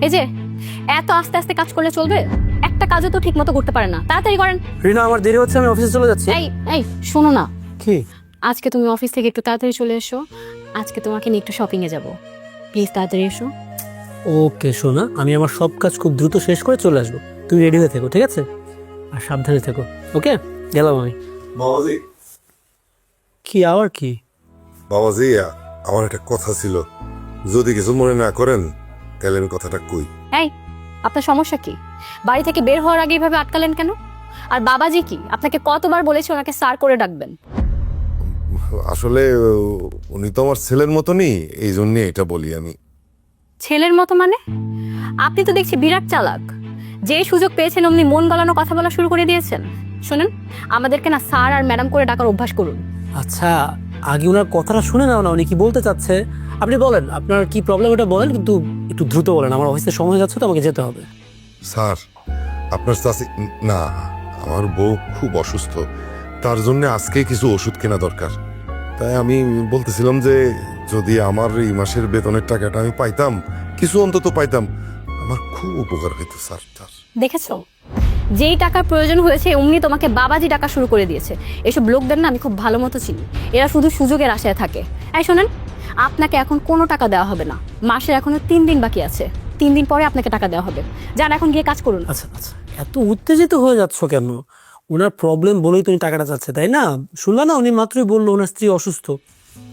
এই যে এত আস্তে আস্তে কাজ করলে চলবে? একটা কাজও তো ঠিক মতো করতে পারে না, তাড়াতাড়ি করেন। রিনা, আমার দেরি হচ্ছে, আমি অফিসে চলে যাচ্ছি। এই এই শোনো না, কি? আজকে তুমি অফিস থেকে একটু তাড়াতাড়ি চলে এসো। আজকে তোমাকে নিয়ে একটু শপিং এ যাব, প্লিজ তাড়াতাড়ি এসো। ওকে সোনা, আমি আমার সব কাজ খুব দ্রুত শেষ করে চলে আসবো। তুমি রেডি হয়ে থেকো, ঠিক আছে? আর সাবধানে থেকো। ওকে, গেলাম আমি। বাবাজি, কি আবার কি? বাবাজি, আমার একটা কথা ছিল, যদি কিছু মনে না করেন তাহলে আমি কথাটা কই। এই, আপনার সমস্যা কি? বাড়ি থেকে বের হওয়ার আগে এভাবে আটকালেন কেন? আর বাবাজি কি আপনাকে কতবার বলেছে ওনাকে স্যার করে ডাকবেন? আসলে উনি তো আমার ছেলের মতনই, এই জন্য এটা বলি আমি। ছেলের মতো মানে? আপনি তো দেখছি বিরাট চালাক। যে সুযোগ পেয়েছেন অমনি মন গলানো কথা বলা শুরু করে দিয়েছেন। শুনেন, আমাদেরকে না স্যার আর ম্যাডাম করে ডাকার অভ্যাস করুন। আচ্ছা, আগে ওনার কথাটা শুনে নাও না, উনি কি বলতে চাচ্ছে। আপনি বলেন আপনার কি প্রবলেম, এটা বলেন, কিন্তু একটু দ্রুত বলেন, আমার অফিসে সময় যাচ্ছে তো, আমাকে যেতে হবে। স্যার, আপনার চাচি না, আমার বউ খুব অসুস্থ, তার জন্য আজকে কিছু ওষুধ কেনা দরকার। তাই আমি বলতেছিলাম যে যদি আমার এই মাসের বেতনের টাকাটা আমি পাইতাম, কিছু অন্তত পাইতাম, আমার খুব উপকার হইতো স্যার। দেখেছো, যেই টাকার প্রয়োজন হয়েছে অমনি তোমাকে বাবাজি টাকা শুরু করে দিয়েছে। এসব লোকদের না আমি খুব ভালো মতো চিনি, এরা শুধু সুযোগের আশায় থাকে। এই শোনেন, আপনাকে এখন কোনো টাকা দেওয়া হবে না। মাসের এখনো 3 দিন বাকি আছে, 3 দিন পরে আপনাকে টাকা দেওয়া হবে। যান এখন গিয়ে কাজ করুন। আচ্ছা আচ্ছা, এত উত্তেজিত হয়ে যাচ্ছ কেন? ওনার প্রবলেম বলেই তুমি টাকাটা চাচ্ছে, তাই না? শুনলা না, উনি মাত্রই বললো ওনার স্ত্রী অসুস্থ।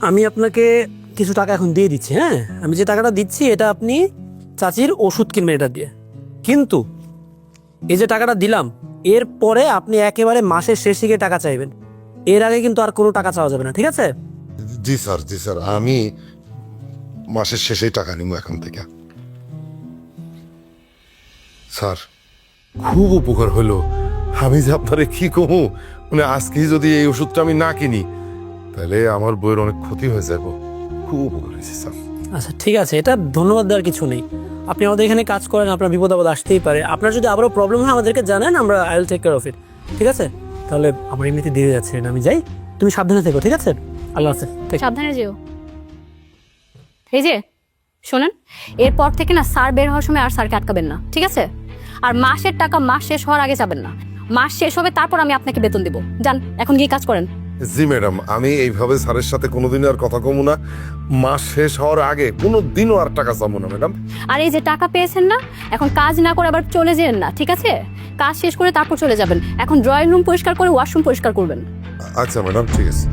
আমি আপনাকে কিছু টাকা এখন দিয়ে দিচ্ছি। হ্যাঁ, আমি যে টাকাটা দিচ্ছি এটা আপনি চাচির ওষুধ কিনবেন এটা দিয়ে। কিন্তু এই যে টাকাটা দিলাম, এর পরে আপনি একেবারে মাসের শেষে গিয়ে টাকা চাইবেন। এর আগে কিন্তু আর কোনো টাকা চাওয়া যাবে না, ঠিক আছে? জি স্যার, জি স্যার, আমি মাসের শেষেই টাকা নিব এখান থেকে। স্যার, খুব উপকার হলো। আমি যে আপনারে কি কমু, মানে আজকেই যদি এই ওষুধটা আমি না কিনি তাহলে আমার বইয়ের অনেক ক্ষতি হয়ে যাবে। খুব উপকার হয়েছে স্যার। আচ্ছা ঠিক আছে, এটা ধন্যবাদ দেওয়ার কিছু নেই। আপনি আমাদের এখানে কাজ করেন, আপনার বিপদ আপদ আসতেই পারে। আপনার যদি আবারও প্রবলেম হয় আমাদেরকে জানেন, আমরা I will take care of it. ঠিক আছে? তাহলে আমার এমনিতে দেরি যাচ্ছে, আমি যাই। তুমি সাবধানে থেকো, ঠিক আছে? আল্লাহ হাফেজ। সাবধানে যেও। এই যে শোনেন, এরপর থেকে না স্যার বের হওয়ার সময় আর স্যারকে আটকাবেন না, ঠিক আছে? আর মাসের টাকা মাস শেষ হওয়ার আগে যাবেন না। মাস শেষ হবে তারপর আমি আপনাকে বেতন দেবো। যান এখন গিয়ে কাজ করেন। জি ম্যাডাম, আমি এইভাবে স্যারের সাথে কোনোদিন আর কথা কমু না। মাস শেষ হওয়ার আগে কোনোদিনও আর টাকা চাবো না ম্যাডাম। আর এই যে টাকা পেয়েছেন না, এখন কাজ না করে আবার চলে যেন না, ঠিক আছে? কাজ শেষ করে তারপর চলে যাবেন। এখন ড্রয়িং রুম পরিষ্কার করে ওয়াশরুম পরিষ্কার করবেন। আচ্ছা ম্যাডাম, ঠিক আছে।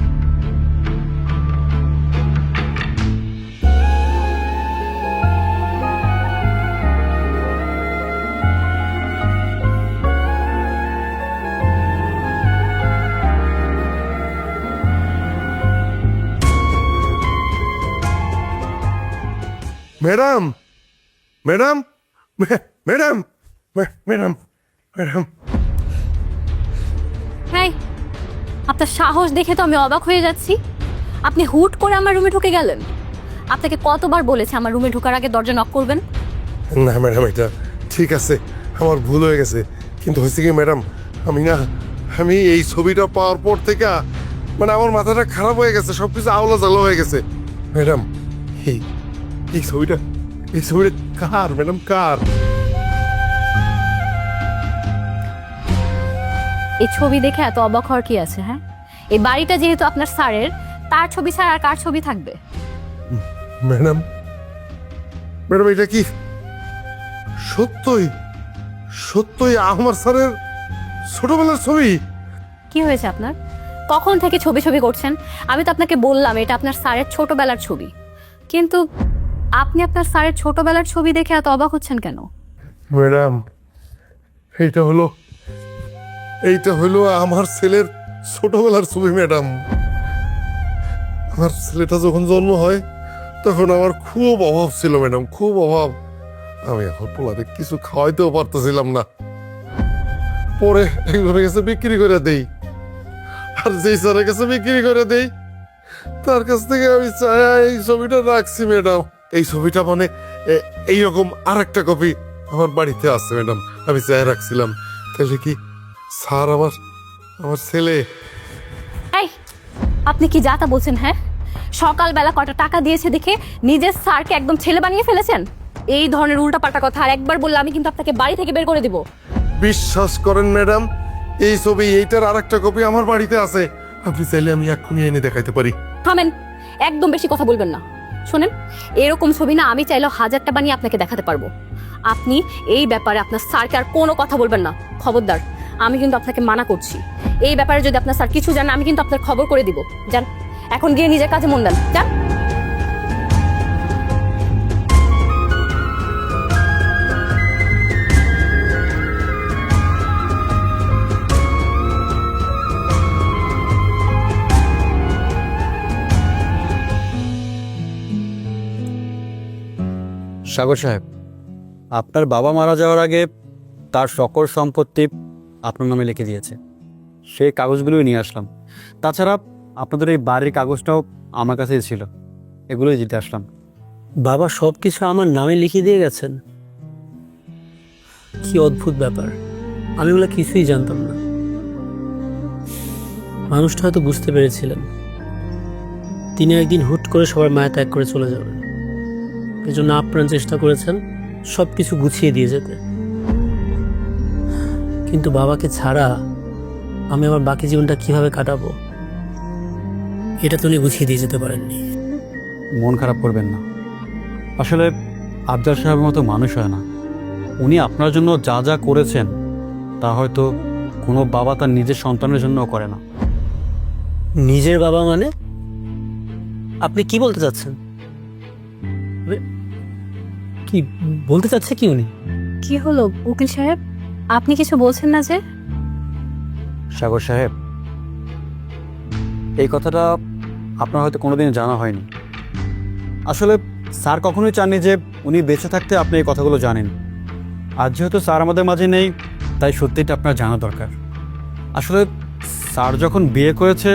Madam, madam, madam, madam, madam. হ্যাঁ, আপনার সাহস দেখে তো আমি অবাক হয়ে যাচ্ছি। আপনি হুট করে আমার রুমে ঢুকে গেলেন। আপনাকে কতবার বলেছে আমার রুমে ঢোকার আগে দরজা নক করবেন? না ম্যাডাম, এটা ঠিক আছে, আমার ভুল হয়ে গেছে। কিন্তু হয়েছে কি ম্যাডাম, আমি এই ছবিটা পাওয়ার পর থেকে মানে আমার মাথাটা খারাপ হয়ে গেছে, সবকিছু আওলা জালো হয়ে গেছে। ম্যাডাম, এই এই ছবিটা কার ম্যাডাম, কার? এই ছবি দেখে এত অবাক হওয়ার কি আছে? হ্যাঁ, এই বাড়িটা যেহেতু আপনার স্যারের, তার ছবি ছাড়া আর কার ছবি থাকবে? ম্যাডাম, ম্যাডাম, এটা কি সত্যই সত্যই আমার স্যারের ছোটবেলার ছবি? কি হয়েছে আপনার? কখন থেকে ছবি ছবি করছেন? আমি তো আপনাকে বললাম এটা আপনার স্যারের ছোটবেলার ছবি, কিন্তু আপনি আপনার স্যারের ছোটবেলার ছবি দেখে এত অবাক হচ্ছেন কেন? ম্যাডাম, এইটা হলো আমার ছেলের ছোটবেলার ছবি ম্যাডাম। আমার ছেলেটা যখন জন্ম হয় তখন আমার খুব অভাব ছিল ম্যাডাম, খুব অভাব। আমি এখন পোলারে কিছু খাওয়াইতেও পারতেছিলাম না। পরে একজনের কাছে বিক্রি করে দেই, আর যেই স্যারের কাছে বিক্রি করে দেই তার কাছ থেকে আমি এই ছবিটা রাখছি ম্যাডাম। এই ছবিটা মানে এইরকম আর একটা কপি আমার বাড়িতে আছে ম্যাডাম, আমি চাই রাখছিলাম। তাহলে কি স্যার আমার ছেলে? এই, আপনি কি যা তা বলছেন? হ্যাঁ, সকালবেলা কটা টাকা দিয়েছে দেখে নিজের স্যারকে একদম ছেলে বানিয়ে ফেলেছেন। এই ধরনের উল্টাপাল্টা কথা আর একবার বললে আমি কিন্তু আপনাকে বাড়ি থেকে বের করে দিব। বিশ্বাস করেন ম্যাডাম, এই ছবি এইটার আরেকটা কপি আমার বাড়িতে আছে। আপনি চাইলে আমি এক্ষুনি এনে দেখাইতে পারি। থামেন, একদম বেশি কথা বলবেন না। শোনেন, এরকম ছবি না আমি চাইলেও 1000টা বানিয়ে আপনাকে দেখাতে পারবো। আপনি এই ব্যাপারে আপনার স্যারকে আর কোনো কথা বলবেন না, খবরদার। আমি কিন্তু আপনাকে মানা করছি। এই ব্যাপারে যদি আপনার স্যার কিছু জানে আমি কিন্তু আপনার খবর করে দিব। যান, এখন গিয়ে নিজের কাজে মন দেন, যান। সাগর সাহেব, আপনার বাবা মারা যাওয়ার আগে তার সকল সম্পত্তি আপনার নামে লিখে দিয়েছে। সেই কাগজগুলোই নিয়ে আসলাম। তাছাড়া আপনাদের এই বাড়ির কাগজটাও আমার কাছেই ছিল, এগুলোই দিতে আসলাম। বাবা সব কিছু আমার নামে লিখে দিয়ে গেছেন? কি অদ্ভুত ব্যাপার, আমি ওগুলো কিছুই জানতাম না। মানুষটা হয়তো বুঝতে পেরেছিলেন তিনি একদিন হুট করে সবার মায়া ত্যাগ করে চলে যাবেন, এজন্য আপ্রাণ চেষ্টা করেছেন সব কিছু গুছিয়ে দিয়ে যেতে। কিন্তু বাবাকে ছাড়া আমি আমার বাকি জীবনটা কিভাবে কাটাবো, এটা তো উনি গুছিয়ে দিয়ে যেতে পারেননি। মন খারাপ করবেন না। আসলে আফজাল সাহেবের মতো মানুষ হয় না। উনি আপনার জন্য যা যা করেছেন তা হয়তো কোনো বাবা তার নিজের সন্তানের জন্যও করে না। নিজের বাবা মানে? আপনি কি বলতে চাচ্ছেন? কি বলতে চাচ্ছে কি উনি? কি হলো উকিল সাহেব, আপনি কিছু বলছেন না যে? সাগর সাহেব, এই কথাটা আপনার হয়তো কোনোদিন জানা হয়নি। আসলে স্যার কখনোই চাননি যে উনি বেঁচে থাকতে আপনি এই কথাগুলো জানেন। আজ যেহেতু স্যার আমাদের মাঝে নেই, তাই সত্যিটা আপনার জানা দরকার। আসলে স্যার যখন বিয়ে করেছে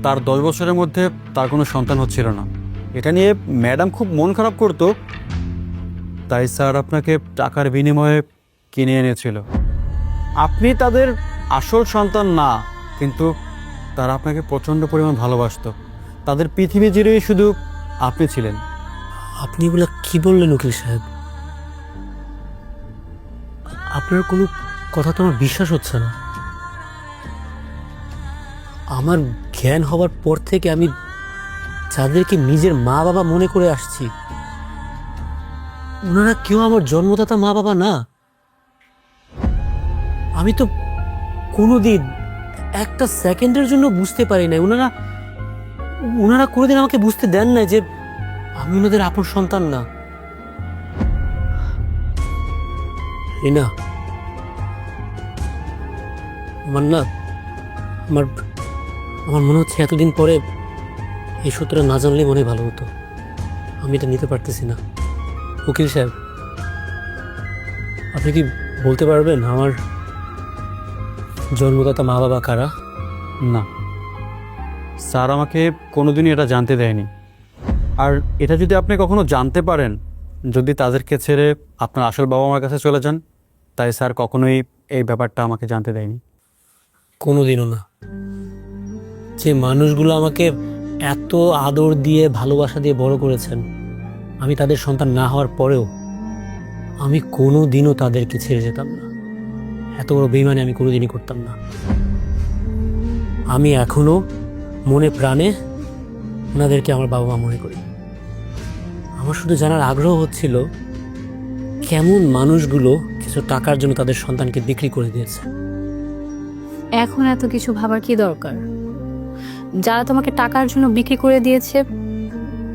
তার 10 বছরের মধ্যে তার কোনো সন্তান হচ্ছিল না। এটা নিয়ে ম্যাডাম খুব মন খারাপ করতো, তাই স্যার আপনাকে টাকার বিনিময়ে কিনে এনেছিল। আপনি তাদের আসল সন্তান না, কিন্তু তারা আপনাকে প্রচণ্ড পরিমাণ ভালোবাসতো। তাদের পৃথিবী জুড়েই শুধু আপনি ছিলেন। আপনি এগুলা কি বললেন উকিল সাহেব? আপনার কোনো কথা তো আমার বিশ্বাস হচ্ছে না। আমার জ্ঞান হবার পর থেকে আমি যাদেরকে নিজের মা বাবা মনে করে আসছি, ওনারা কেউ আমার জন্মদাতা মা বাবা না। আমি তো কোনোদিন একটা সেকেন্ডের জন্য বুঝতে পারি না, ওনারা কোনোদিন আমাকে বুঝতে দেন না যে আমি ওনাদের আপন সন্তান না। রিনা, আমার মনে হচ্ছে এতদিন পরে এই সত্যটা না জানলে মনে ভালো হতো। আমি এটা নিতে পারতেছি না। উকিল সাহেব, আপনি কি বলতে পারবেন আমার জন্মদাতা মা বাবা কারা? না, স্যার আমাকে কোনোদিনই এটা জানতে দেয়নি। আর এটা যদি আপনি কখনো জানতে পারেন, যদি তাদেরকে ছেড়ে আপনার আসল বাবা মার কাছে চলে যান, তাই স্যার কখনোই এই ব্যাপারটা আমাকে জানতে দেয়নি। কোনোদিনও না। যে মানুষগুলো আমাকে এত আদর দিয়ে ভালোবাসা দিয়ে বড় করেছেন, আমি তাদের সন্তান না হওয়ার পরেও আমি কোনোদিনও তাদেরকে ছেড়ে যেতাম না। এত বড় বেইমানি আমি কোনোদিনই করতাম না। আমি এখনো মনে প্রাণে ওনাদেরকে আমার বাবা মা মনে করি। আমার শুধু জানার আগ্রহ হচ্ছিল কেমন মানুষগুলো কিছু টাকার জন্য তাদের সন্তানকে বিক্রি করে দিয়েছে। এখন এত কিছু ভাবার কি দরকার? যারা তোমাকে টাকার জন্য বিক্রি করে দিয়েছে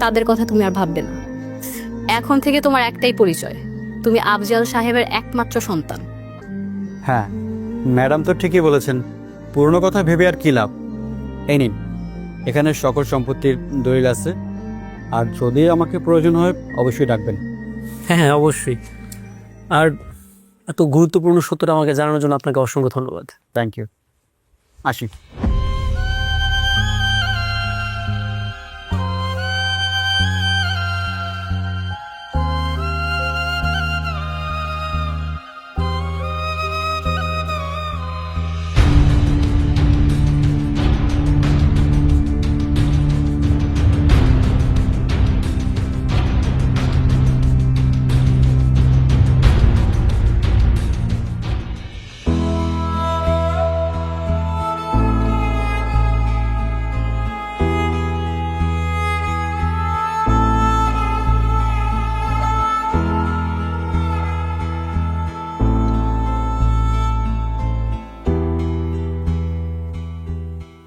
তাদের কথা তুমি আর ভাববে না। এখন থেকে তোমার একটাই পরিচয়, তুমি আফজাল সাহেবের একমাত্র সন্তান। হ্যাঁ, ম্যাডাম তো ঠিকই বলেছেন। পুরনো কথা ভেবে আর কি লাভ। এই নিন, এখানে সকল সম্পত্তির দলিল আছে, আর যদি আমাকে প্রয়োজন হয় অবশ্যই ডাকবেন। হ্যাঁ, অবশ্যই। আর এত গুরুত্বপূর্ণ সত্যটা আমাকে জানানোর জন্য আপনাকে অসংখ্য ধন্যবাদ। Thank you. আসি।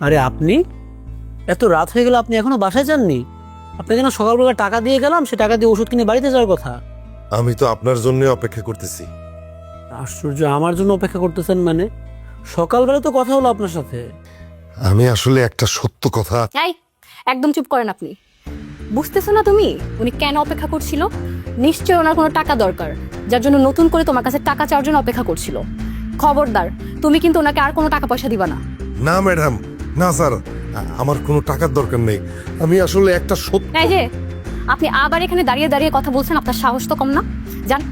আরে আপনি এত রাত হয়ে গেল, আপনি এখনো বাসায় যাননি? আপনাকে না সকালবেলা টাকা দিয়ে গেলাম, সে টাকা দিয়ে ওষুধ কিনে বাড়িতে যাওয়ার কথা। আমি তো আপনার জন্য অপেক্ষা করতেছি। আশ্চর্য, আমার জন্য অপেক্ষা করতেছেন মানে? সকালবেলা তো কথা হলো আপনার সাথে। আমি আসলে একটা সত্য কথা। এই একদম চুপ করেন আপনি। বুঝতেছো না তুমি উনি কেন অপেক্ষা করছিল? নিশ্চয়ই ওনার কোনো টাকা দরকার, যার জন্য নতুন করে তোমার কাছে টাকা চাওয়ার জন্য অপেক্ষা করছিল। খবরদার, তুমি কিন্তু ওনাকে আর কোনো টাকা পয়সা দিবা না। না ম্যাডাম, না স্যার, আমার কোনো টাকার দরকার নেই। আমি আসলে একটা সত্য। এই যে আপনি আবার এখানে দাঁড়িয়ে দাঁড়িয়ে কথা বলছেন, আপনার সাহস তো কম না? যান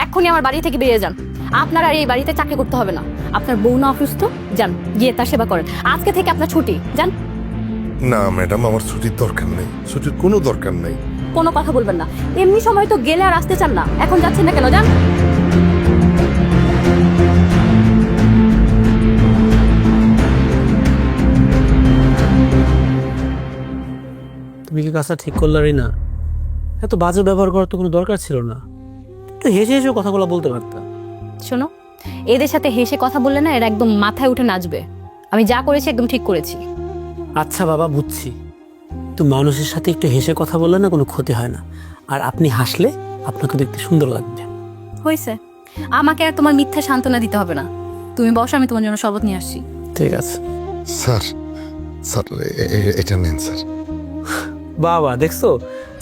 এক্ষুনি আমার বাড়ি থেকে বেরিয়ে যান। আপনার আর এই বাড়িতে চাকরি করতে হবে না। আপনার বউ না অসুস্থ, যান গিয়ে তার সেবা করেন। আজকে থেকে আপনার ছুটি, যান। না ম্যাডাম, আমার ছুটির দরকার নেই, ছুটির কোনো দরকার নেই। কোনো কথা বলবেন না। এমনি সময় তো গেলে আর আসতে চান না, এখন যাচ্ছেন না কেন? যান। তুমি কি কাজটা ঠিক করলারই না? এত বাজে ব্যবহার করার তো কোনো দরকার ছিল না। একটু হেসে হেসে কথাগুলো বলতে পারতাম। শোনো, এদের সাথে হেসে কথা বললে না এরা একদম মাথায় উঠে নাচবে। আমি যা করেছি একদম ঠিক করেছি। আচ্ছা বাবা, বুঝছি। তো মানুষের সাথে একটু হেসে কথা বললে না কোনো ক্ষতি হয় না, আর আপনি হাসলে আপনাকে দেখতে সুন্দর লাগবে। হয়েছে, আমাকে আর তোমার মিথ্যা সান্ত্বনা দিতে হবে না। তুমি বসো, আমি তোমার জন্য শরবত নিয়ে আসছি। ঠিক আছে। স্যার, স্যার এটা নেন স্যার। বাবা দেখছো,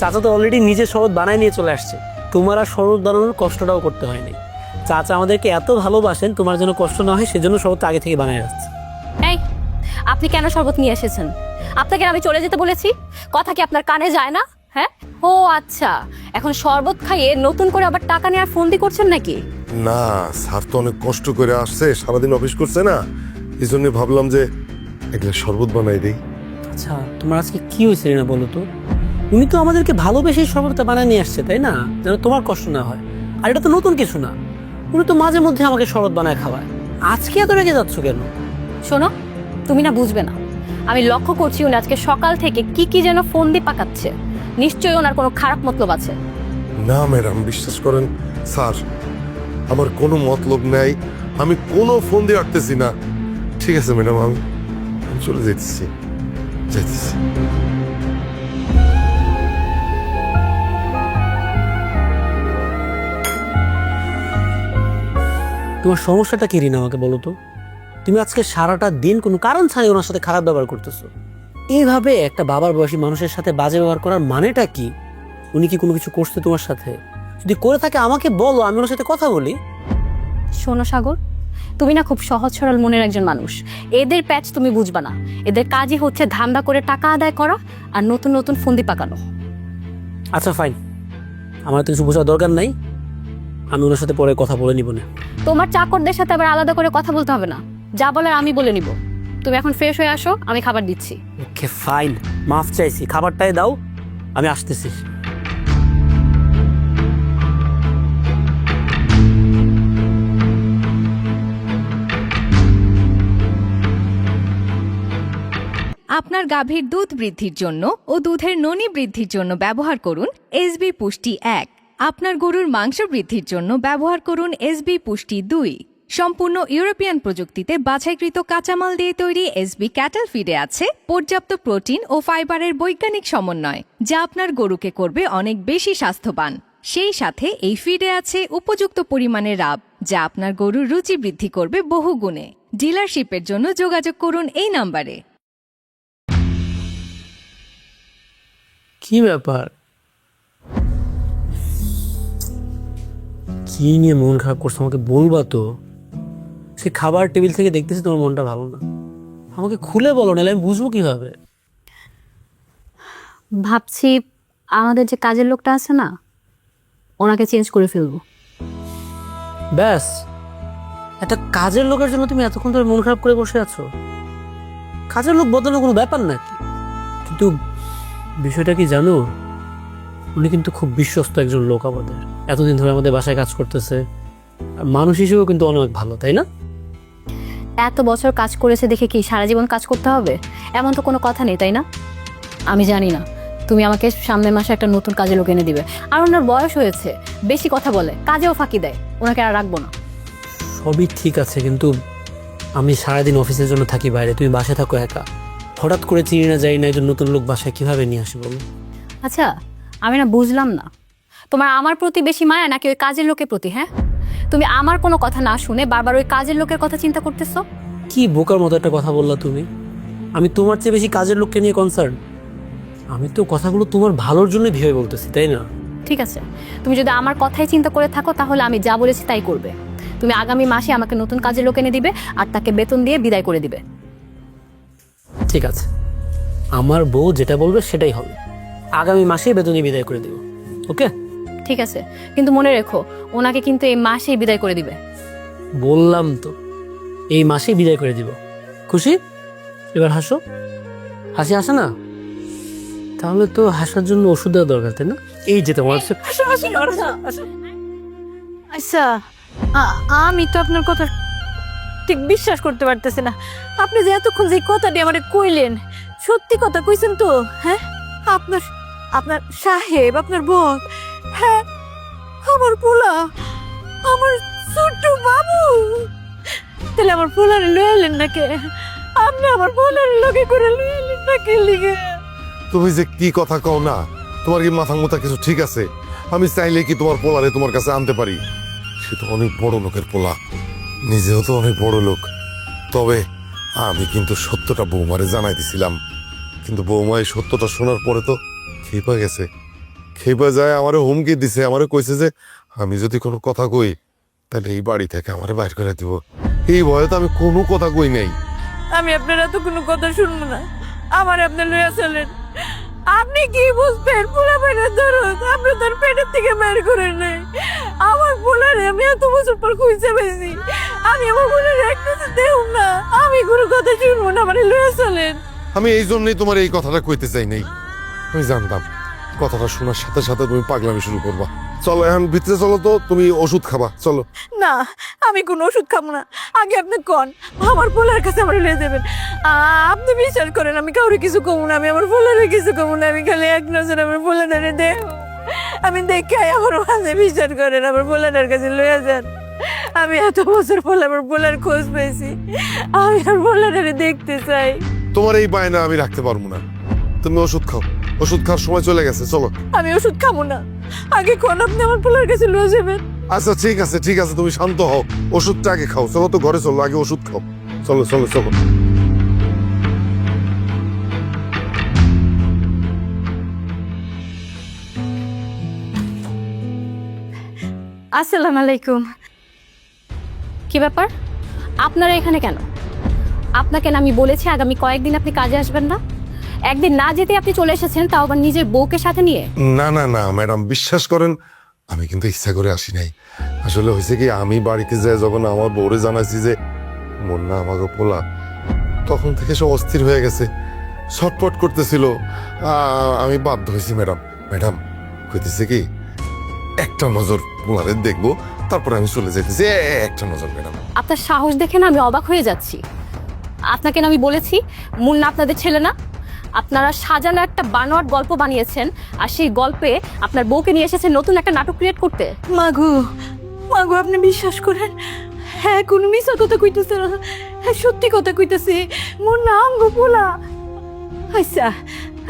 চাচা তো অলরেডি নিজে শরবত বানায় নিয়ে চলে আসছে। তোমার আর শরবত বানানোর কষ্টটাও করতে হয়নি। চাচা আমাদেরকে এত ভালোবাসেন, তোমার জন্য কষ্ট না হয় সেজন্য শরবতটা আগে থেকে বানায় রাখছে। এই, আপনি কেন শরবত নিয়ে এসেছেন? আপনাকে আমি চলে যেতে বলেছি? কথা কি আপনার কানে যায় না? হ্যাঁ, ও আচ্ছা, এখন শরবত খাইয়ে নতুন করে আবার টাকা নেওয়ার ফন্দি করছেন নাকি? না স্যার, তো অনেক কষ্ট করে আসছে, সারাদিন অফিস করছে না, এই জন্য ভাবলাম যে এগুলো শরবত বানাই দিই। আচ্ছা, তোমার আজকে কি হয়েছে না বলো তো? উনি তো আমাদেরকে ভালোবেসে শরবতটা বানায় নিয়ে আসছে, তাই না? যেন তোমার কষ্ট না হয়। আর এটা তো নতুন কিছু না, উনি তো মাঝে মধ্যে আমাকে শরবত বানায় খাওয়ায়। আজকে এত রেগে যাচ্ছ কেন? শোনো, তুমি না বুঝবে না। আমি লক্ষ্য করছি উনি আজকে সকাল থেকে কি কি যেন ফন্দি পাকাচ্ছে। নিশ্চয়ই ওনার কোনো খারাপ মতলব আছে। না ম্যাডাম, বিশ্বাস করেন স্যার, আমার কোনো মতলব নেই, আমি কোনো ফোন দিয়ে আটতেছি না। ঠিক আছে ম্যাডাম, আমি চলে যেতেছি। তোমার সমস্যাটা কি রিনা, আমাকে বলো তো? তুমি আজকে সারাটা দিন কোনো কারণ ছাড়াই ওনার সাথে খারাপ ব্যবহার করতেছো। এইভাবে একটা বাবার বয়সী মানুষের সাথে বাজে ব্যবহার করার মানেটা কি? উনি কি কোনো কিছু করছে তোমার সাথে? যদি করে থাকে আমাকে বলো, আমি ওনার সাথে কথা বলি। শোনো সাগর, তুমি না খুব সহজ সরল মনের একজন মানুষ। এদের প্যাচ তুমি বুঝবা না। এদের কাজই হচ্ছে ধান্দা করে টাকা আদায় করা আর নতুন নতুন ফন্দি পাকানো। আচ্ছা ফাইন, আমার তো কিছু বোঝার দরকার নাই, আমি ওনার সাথে পরে কথা বলে নিব না। তোমার চাকরদের সাথে আবার আলাদা করে কথা বলতে হবে না, যা বলার আমি বলে নিব। তুমি এখন ফ্রেশ হয়ে আসো, আমি খাবার দিচ্ছি। ওকে ফাইন, মাফ চাইছি, খাবারটাই দাও, আমি আসতেছি। আপনার গাভীর দুধ বৃদ্ধির জন্য ও দুধের ননী বৃদ্ধির জন্য ব্যবহার করুন এসবি পুষ্টি 1। আপনার গরুর মাংস বৃদ্ধির জন্য ব্যবহার করুন এসবি পুষ্টি 2। সম্পূর্ণ ইউরোপিয়ান প্রযুক্তিতে বাছাইকৃত কাঁচামাল দিয়ে তৈরি এসবি ক্যাটেল ফিডে আছে পর্যাপ্ত প্রোটিন ও ফাইবারের বৈজ্ঞানিক সমন্বয়, যা আপনার গরুকে করবে অনেক বেশি স্বাস্থ্যবান। সেই সাথে এই ফিডে আছে উপযুক্ত পরিমাণে রাব, যা আপনার গরুর রুচি বৃদ্ধি করবে বহু গুণে। ডিলারশিপের জন্য যোগাযোগ করুন এই নাম্বারে। কি ব্যাপার? কি নিয়ে মন খারাপ করছো আমাকে বলবা তো? সে খাবার টেবিল থেকে দেখতেছি তোমার মনটা ভালো না, আমাকে খুলে বলো, নাহলে আমি বুঝবো কিভাবে? ভাবছি আমাদের যে কাজের লোকটা আছে না, ওনাকে চেঞ্জ করে ফেলবো। ব্যাস, একটা কাজের লোকের জন্য তুমি এতক্ষণ ধরে মন খারাপ করে বসে আছো? কাজের লোক বদলানো কোনো ব্যাপার নাকি? কিন্তু বিষয়টা কি জানো, উনি কিন্তু খুব বিশ্বস্ত একজন লোক আমাদের, এতদিন ধরে আমাদের বাসায় কাজ করতেছে, আর মানুষ হিসেবেও কিন্তু অনেক ভালো, তাই না? এত বছর কাজ করেছে দেখে কি সারা জীবন কাজ করতে হবে এমন তো কোনো কথা নেই, তাই না? আমি জানি না, তুমি আমাকে সামনের মাসে একটা নতুন কাজে লোক এনে দিবে। আর ওনার বয়স হয়েছে, বেশি কথা বলে, কাজেও ফাঁকি দেয়, ওনাকে আর রাখবো না। সবই ঠিক আছে, কিন্তু আমি সারাদিন অফিসের জন্য থাকি বাইরে, তুমি বাসায় থাকো একা, হঠাৎ করে চিনি না যাই না একজন নতুন লোক বাসায় কিভাবে নিয়ে আসি বলো? আচ্ছা, আমি না বুঝলাম না, তোমার আমার প্রতি বেশি মায়া নাকি ওই কাজের লোকের প্রতি? হ্যাঁ, তুমি আমার কোনো কথা না শুনে বারবার ওই কাজের লোকের কথা চিন্তা করতেছো। কি বোকার মতো একটা কথা বললা তুমি। আমি তোমার চেয়ে বেশি কাজের লোককে নিয়ে কনসার্ন। আমি তো কথাগুলো তোমার ভালোর জন্য ভেবে বলতেছি, তাই না? ঠিক আছে, তুমি যদি আমার কথাই চিন্তা করে থাকো তাহলে আমি যা বলেছি তাই করবে। তুমি আগামী মাসে আমাকে নতুন কাজের লোক এনে দিবে আর তাকে বেতন দিয়ে বিদায় করে দিবে। ঠিক আছে, আমার বউ যেটা বলবে সেটাই হবে। আগামী মাসে বেতনে বিদায় করে দেবো। ওকে? ঠিক আছে, কিন্তু মনে রেখো ওনাকে কিন্তু এই মাসেই বিদায় করে দিবে। বললাম তো, এই মাসেই বিদায় করে দিব। খুশি? এবার হাসো। হাসি আসে না? তাহলে তো হাসার জন্য ওষুধ দেওয়া দরকার, তাই না? এই যে তোমার আচ্ছা, আমি তো আপনার কথা ঠিক বিশ্বাস করতে পারতেছি না। আপনি যে এতক্ষণ যে কথাটি আমারে কইলেন, সত্যি কথা কইছেন তো? হ্যাঁ, আপনার আপনার সাহেব, আপনার বোন, হ্যাঁ আমার পোলা, আমার ছোট্ট বাবু। তাহলে আমার পোলারে লয়ে এলেন না কে? আপনি আমার পোলার লগে করে লয়ে এলেন না কে লিগে? তুমি যে কি কথা কও না, তোমার কি মাথা মুথা কিছু ঠিক আছে? আমি চাইলে কি তোমার পোলারে তোমার কাছে আনতে পারি? সে তো অনেক বড় লোকের পোলা, নিজেও তো অনেক বড় লোক। তবে আমি কিন্তু সত্যটা বৌমারে জানাই দিছিলাম, কিন্তু বৌমা এই সত্যটা শোনার পরে তো খেপা গেছে। খেপা যায় আমারে হুমকি দিছে, আমারে কইছে যে আমি যদি কোনো কথা কই তাহলে এই বাড়ি থেকে আমারে বাইর করে দিব। এই ভয়ে তো আমি কোনো কথা কই নাই। আমি আপনার এত কোনো কথা শুনবো না, আমার আপনি লইয়া চলেন। আপনি কি বুঝবেন পোলা পেটের দরদ? আপনি তোর পেটের থেকে বের করে নেই। আমার পোলারে আমি এত বছর পর খুঁজে পেয়েছি, আমি আমার পোলারে একটা দেব না। আমি কোনো কথা শুনবো না, আমার লইয়া চলেন। আমি এই জন্যই তোমার এই কথাটা কইতে চাই নাই। আমি জানতাম কথাটা শোনার সাথে সাথে তুমি পাগলামি শুরু করবা। চলো এখন ভিতরে চলো, তো তুমি ওষুধ খাবা, চলো। না, আমি কোনো ওষুধ খাবো না। আগে আপনি কোন আমার পোলার কাছে আমার লিয়ে দেবেন। আপনি বিশ্বাস করেন আমি কাউরে কিছু কমু না, আমি আমার পোলারে কিছু কমু না। আমি খালি এক নজর আমার পোলারে দেখ, আমি দেখে আমার মাঝে বিশ্বাস করেন আমার পোলারের কাছে লইয়া যান। আমি এত বছর পর আমার পোলার খোঁজ পেয়েছি, আমি আর পোলারে দেখতে চাই। তোমার এই বায়না আমি রাখতে পারবো না। তুমি ওষুধ খাও, ওষুধ খাওয়ার সময় চলে গেছে, চলো। আমি ওষুধ খাবো না, আগে কোন আপনি আমার পোলার কাছে লইয়া যাবেন। আচ্ছা ঠিক আছে, ঠিক আছে, তুমি শান্ত হও, ওষুধটা আগে খাও। চলো তো ঘরে চলো, আগে ওষুধ খাও। চলো চলো চলো। আসসালামু আলাইকুম। কি ব্যাপার, আপনারা এখানে কেন? আপনাকে না আমি বলেছি আগামী কয়েকদিন আপনি কাজে আসবেন না? একদিন না যেতে আপনি চলে এসেছেন, তাও আবার নিজের বউকে সাথে নিয়ে। না না না ম্যাডাম, বিশ্বাস করেন আমি কিন্তু ইচ্ছা করে আসি নাই। আসলে হয়েছে কি, আমি বাড়িতে যাই যখন আমার বউরে জানাইছি যে মুন্না আমাকে পোলা, তখন থেকে সে অস্থির হয়ে গেছে, ছটফট করতেছিল। আমি বাধ্য হয়েছি ম্যাডাম। ম্যাডাম কইতেছে কি, একটা নজর পোলারে দেখবো, তারপরে আমি চলে যাইতেছি। একটা নজর ম্যাডাম। আপনার সাহস দেখে না আমি অবাক হয়ে যাচ্ছি। আপনাকে না আমি বলেছি মুন্না আপনাদের ছেলে না? আপনারা সাজানো একটা বানোয়াট গল্প বানিয়েছেন, আর সেই গল্পে আপনার বউকে নিয়ে এসেছেন নতুন একটা নাটক ক্রিয়েট করতে। মাগো, মাগো আপনি বিশ্বাস করেন, হ্যাঁ কোনো মিশা কথা কইতেছে না, হ্যাঁ সত্যি কথা কইতেছে। মোর নাম গোপোলা। আচ্ছা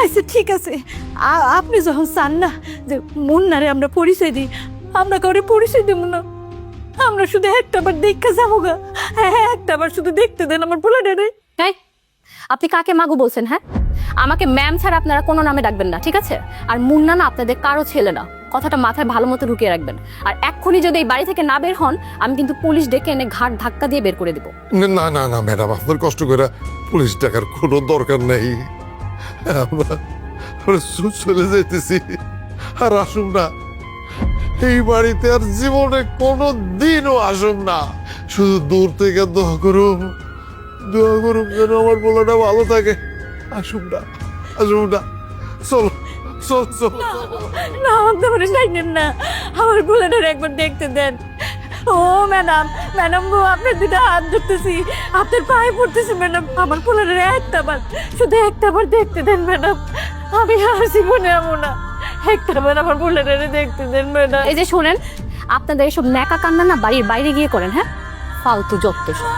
আচ্ছা ঠিক আছে, আপনি যখন চান না যে মুন্নারে আমরা পরিচয় দিই, আমরা কাউরে পরিচয় দেবো না। আমরা শুধু একটা বার দেখা যাবো গা। হ্যাঁ একটা বার শুধু দেখতে দেন আমার পোলাটারে। তাই আপনি কাকে মাগু বলছেন? হ্যাঁ, আমাকে ম্যাম ছাড়া আপনারা কোনো নামে ডাকবেন না, ঠিক আছে? আর মুন্না না আপনাদের কারো ছেলে না, কথাটা মাথায় ভালো মতো ঢুকিয়ে রাখবেন। আর এক্ষুনি যদি এই বাড়ি থেকে না বের হন, আমি কিন্তু পুলিশ ডেকে এনে ঘাট ধাক্কা দিয়ে বের করে দেবো। না না না ম্যাডাম, আপনার কষ্ট করে পুলিশ ডাকার কোনো দরকার নেই। আমরা চলে যাইতেছি, আর আসুন না এই বাড়িতে, আর জীবনে কোনো দিনও আসুন না। শুধু দূর থেকে দোয়া করুন, দোয়া করুন যেন আমার পোলাটা ভালো থাকে। আসুন না, আসুন না, চলো চল চল। না আপনি আমার ডাইনেন না, আমার পোলাটারে একবার দেখতে দেন। ও ম্যাডাম, ম্যাডাম গো আপনার দুটো হাত ধরতেছি, আপনার পায়ে পড়তেছি ম্যাডাম। আমার পোলাটারে একটা বার, শুধু একটা বার দেখতে দেন ম্যাডাম। আমি আর জীবনে আমো না, একটা বার আমার পোলাটারে দেখতে দেন ম্যাডাম। এই যে শোনেন, আপনাদের এসব ন্যাকা কান্না না বাড়ির বাইরে গিয়ে করেন। হ্যাঁ, ফালতু যত সব।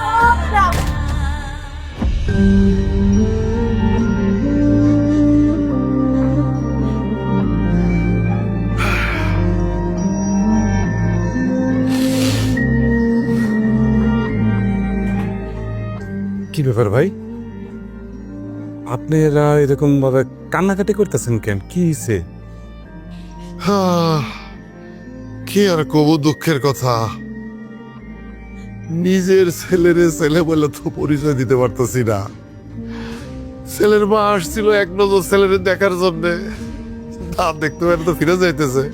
কি ব্যাপার ভাই, আপনারা এরকম ভাবে কান্নাকাটি করতেছেন কেন? কি হয়েছে? কি আর কব দুঃখের কথা, নিজের ছেলের ছেলে বলে তো পরিচয় দিতে পারতেছি না। ছেলের মা আসছিল এক নজর ছেলের দেখার জন্য, তা দেখতে পারে তো ফিরে যাইতেছে।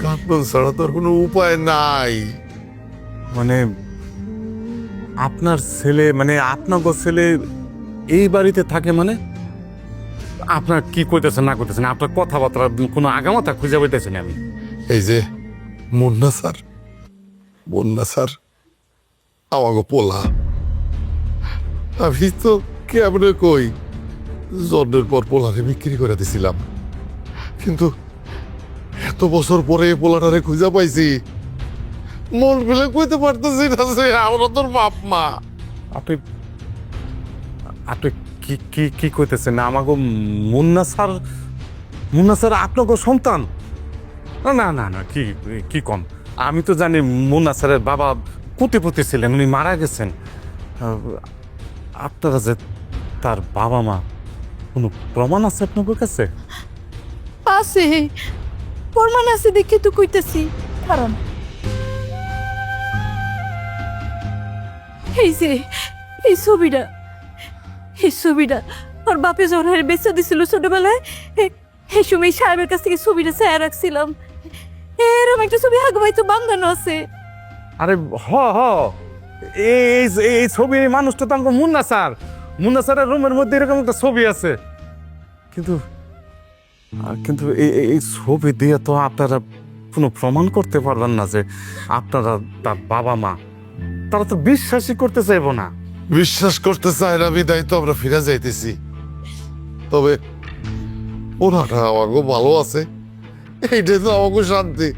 কান্দন ছাড়া তোর কোনো উপায় নাই। মানে আপনার ছেলে, মানে আপনার ছেলে এই বাড়িতে থাকে? মানে আপনার কি কইতেছেন না কইতেছেন, আপনার কথাবার্তা কোনো আগামাথা খুঁজে পাইতেছেন আমি। এই যে মুন্না স্যার, আমাকে পোলা, আমি তো কেমনে কই, জন্মের পর পোলারে বিক্রি করে দিছিলাম, কিন্তু এত বছর পরে পোলাটারে খুঁজে পাইছি, মন ফেলে কইতে পারতেছি না যে আমরা তোর বাপ মা। আপনি আপনি কি কি কি কইতেছেন? আমাকে মুন্না স্যার আপনাকে সন্তান? না না না, কি কি কম। আমি তো জানি মুন্না স্যারের বাবা কোটিপতি ছিলেন, উনি মারা গেছেন। আপনারা যে তার বাবা মা, কোনো প্রমাণ আছে আপনাদের কাছে? আছে, প্রমাণ আছে দেখে তো কইতাছি। কারণ এই যে এই ছবিটা ওর বাপে জনের বেচা দিছিল ছোটবেলায়, এই সময় সাহেবের কাছ থেকে ছবিটা চেয়ে রাখছিলাম। এরকম একটা ছবি আগে তো বান্ধানো আছে। আরে হ এই এই ছবি, এই মানুষটা তো আমাকে মুন্না স্যারের রুমের মধ্যে এরকম একটা ছবি আছে, কিন্তু কিন্তু এই ছবি দিয়ে তো আপনারা কোনো প্রমাণ করতে পারবেন না যে আপনারা তার বাবা মা। তারা তো বিশ্বাসই করতে চাইবো না। বিশ্বাস করতে চায় না বিদায় তো আমরা ফিরে যাইতেছি। তবে ওনাটা আমাকে ভালো আছে, এইটাই তো আমাকে শান্তি,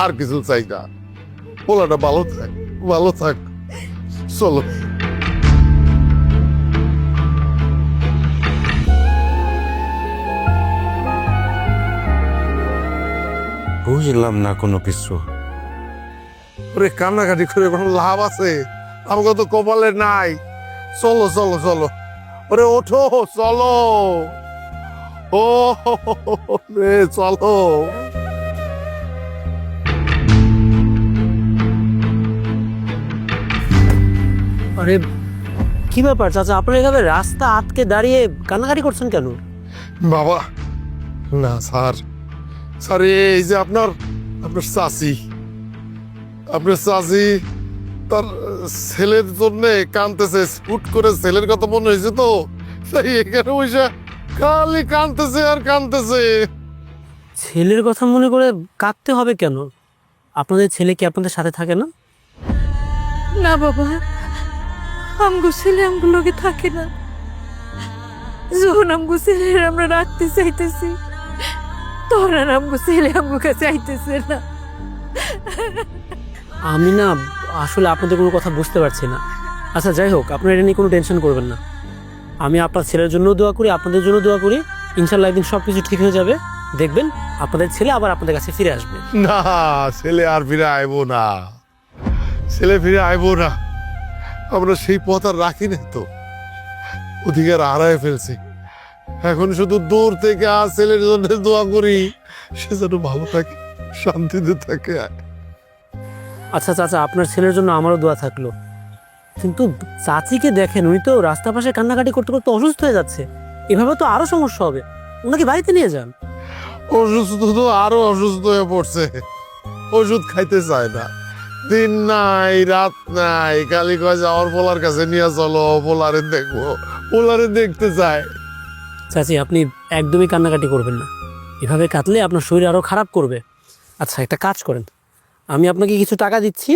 আর কিছু চাই না। ওনাটা ভালো থাক, চলো। বুঝলাম না কোনো কিছু। ওরে কান্নাকাটি করে কোনো লাভ আছে? আমাকে তো কপালে নাই। চলো ওরে ওঠো, চলো ও রে, চলো। আরে কি ব্যাপার চাচা, আপনার এভাবে রাস্তা আটকে দাঁড়িয়ে কান্নাকাটি করছেন কেন? বাবা না স্যার, এই যে আপনার চাচি তার ছেলের জন্য কাঁদতেছে, হুট করে ছেলের কথা মনে হয়েছে তো, তাই এখানে বসে খালি কাঁদতেছে আর কাঁদতেছে। ছেলের কথা মনে করে কাঁদতে হবে কেন? আপনাদের ছেলে কি আপনাদের সাথে থাকে না? না বাবা, আমগো ছেলে আমগো লগে থাকে না। যখন আমগো ছেলে আমরা রাখতে চাইতেছি, তখন আর আমগো ছেলে আমগো কাছে আইতেছে না। আমি না আসলে আপনাদের কোনো কথা বুঝতে পারছি না। আচ্ছা যাই হোক, আপনারা এটা নিয়ে কোনো টেনশন করবেন না। আমি আপনার ছেলের জন্য দোয়া করি, আপনাদের জন্য দোয়া করি। ইনশাল্লাহ একদিন সব কিছু ঠিক হয়ে যাবে, দেখবেন আপনাদের ছেলে আবার আপনাদের কাছে ফিরে আসবে। না, ছেলে আর ফিরে আইবো না, আমরা সেই পথ আর রাখি না তো, অধিকার হারায় ফেলছি। এখন শুধু দূর থেকে আর ছেলের জন্য দোয়া করি, সে যেন ভালো থাকে, শান্তিতে থাকে। আচ্ছা চাচা, আপনার ছেলের জন্য আমারও দোয়া থাকলো, কিন্তু চাচিকে দেখেন, উনি তো রাস্তা পাশে কান্নাকাটি করতে করতে অসুস্থ হয়ে যাচ্ছে। এভাবে তো আরো সমস্যা হবে, ওনাকে বাড়িতে নিয়ে যান। অসুস্থ তো আরো অসুস্থ হয়ে পড়ছে, ওষুধ খাইতে চায় না, দিন নাই রাত নাই, খালি কয় যাওয়ার পোলার কাছে নিয়ে চলো, পোলারে দেখবো, পোলারে দেখতে চায়। চাচি আপনি একদমই কান্নাকাটি করবেন না, এভাবে কাঁদলে আপনার শরীর আরো খারাপ করবে। আচ্ছা একটা কাজ করেন, আমি আপনাকে কিছু টাকা দিচ্ছি,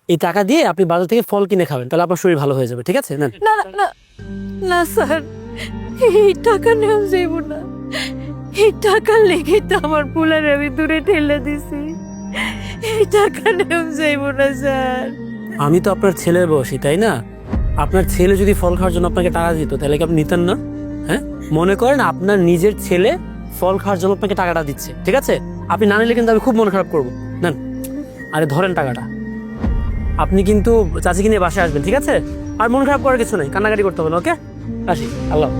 এই টাকা দিয়ে আপনি বাজার থেকে ফল কিনে খাবেন, তাহলে আপনার শরীর ভালো হয়ে যাবে। ঠিক আছে? নেন। না না না স্যার, এই টাকা নেওয়া যাইব না। এই টাকা লেগে তো আমার পোলার আমি দূরে ঠেলে দিছি। এই টাকা নেওয়া যাইব না স্যার। আমি তো আপনার ছেলের বয়সী, তাই না? আপনার ছেলে যদি ফল খাওয়ার জন্য আপনাকে টাকা দিত, তাহলে কি আপনি নিতেন না? হ্যাঁ, মনে করেন আপনার নিজের ছেলে ফল খাওয়ার জন্য আপনাকে টাকাটা দিচ্ছে, ঠিক আছে? আপনি না নিলে কিন্তু আমি খুব মন খারাপ করবো। নেন, আরে ধরেন টাকাটা, আপনি কিন্তু চাচিকে নিয়ে বাসায় আসবেন, ঠিক আছে? আর মন খারাপ করার কিছু নাই, কান্নাকাটি করতে হবে না, ওকে? আসি, আল্লাহ।